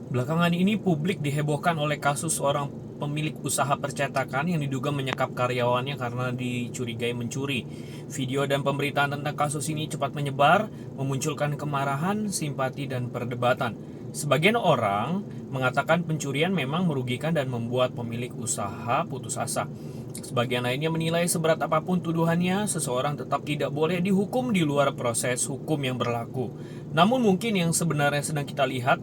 Belakangan ini publik dihebohkan oleh kasus seorang pemilik usaha percetakan yang diduga menyekap karyawannya karena dicurigai mencuri. Video dan pemberitaan tentang kasus ini cepat menyebar, memunculkan kemarahan, simpati, dan perdebatan. Sebagian orang mengatakan pencurian memang merugikan dan membuat pemilik usaha putus asa. Sebagian lainnya menilai seberat apapun tuduhannya, seseorang tetap tidak boleh dihukum di luar proses hukum yang berlaku. Namun mungkin yang sebenarnya sedang kita lihat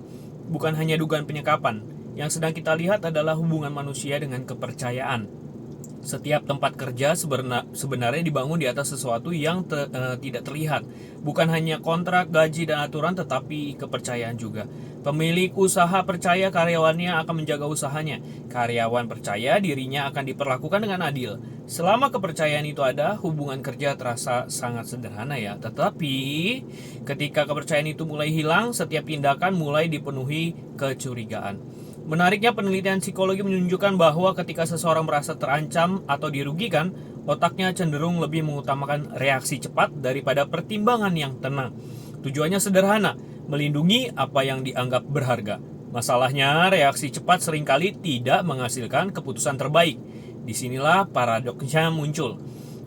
bukan hanya dugaan penyekapan. Yang sedang kita lihat adalah hubungan manusia dengan kepercayaan. Setiap tempat kerja sebenarnya dibangun di atas sesuatu yang tidak terlihat. Bukan hanya kontrak, gaji, dan aturan, tetapi kepercayaan juga. Pemilik usaha percaya karyawannya akan menjaga usahanya. Karyawan percaya dirinya akan diperlakukan dengan adil. Selama kepercayaan itu ada, hubungan kerja terasa sangat sederhana ya. Tetapi ketika kepercayaan itu mulai hilang, setiap tindakan mulai dipenuhi kecurigaan. Menariknya, penelitian psikologi menunjukkan bahwa ketika seseorang merasa terancam atau dirugikan, otaknya cenderung lebih mengutamakan reaksi cepat daripada pertimbangan yang tenang. Tujuannya sederhana, melindungi apa yang dianggap berharga. Masalahnya, reaksi cepat seringkali tidak menghasilkan keputusan terbaik. Disinilah paradoksnya muncul.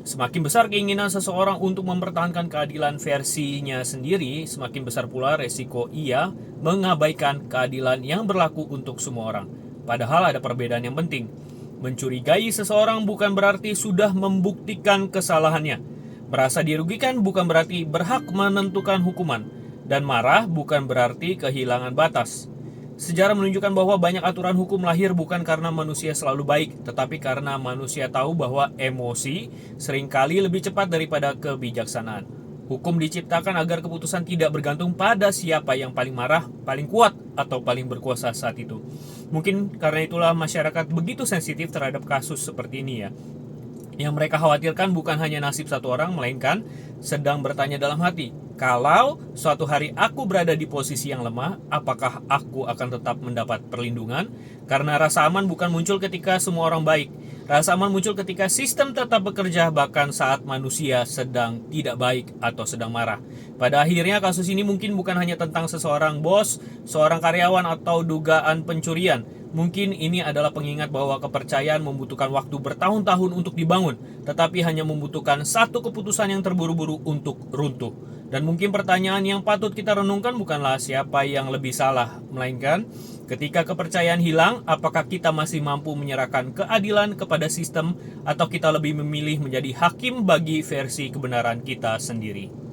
Semakin besar keinginan seseorang untuk mempertahankan keadilan versinya sendiri, semakin besar pula resiko ia mengabaikan keadilan yang berlaku untuk semua orang. Padahal ada perbedaan yang penting. Mencurigai seseorang bukan berarti sudah membuktikan kesalahannya. Merasa dirugikan bukan berarti berhak menentukan hukuman. Dan marah bukan berarti kehilangan batas. Sejarah menunjukkan bahwa banyak aturan hukum lahir bukan karena manusia selalu baik, tetapi karena manusia tahu bahwa emosi seringkali lebih cepat daripada kebijaksanaan. Hukum diciptakan agar keputusan tidak bergantung pada siapa yang paling marah, paling kuat, atau paling berkuasa saat itu. Mungkin karena itulah masyarakat begitu sensitif terhadap kasus seperti ini ya. Yang mereka khawatirkan bukan hanya nasib satu orang, melainkan sedang bertanya dalam hati, kalau suatu hari aku berada di posisi yang lemah, apakah aku akan tetap mendapat perlindungan? Karena rasa aman bukan muncul ketika semua orang baik. Rasa aman muncul ketika sistem tetap bekerja bahkan saat manusia sedang tidak baik atau sedang marah. Pada akhirnya kasus ini mungkin bukan hanya tentang seseorang bos, seorang karyawan, atau dugaan pencurian. Mungkin ini adalah pengingat bahwa kepercayaan membutuhkan waktu bertahun-tahun untuk dibangun, tetapi hanya membutuhkan satu keputusan yang terburu-buru untuk runtuh. Dan mungkin pertanyaan yang patut kita renungkan bukanlah siapa yang lebih salah, melainkan ketika kepercayaan hilang, apakah kita masih mampu menyerahkan keadilan kepada sistem atau kita lebih memilih menjadi hakim bagi versi kebenaran kita sendiri.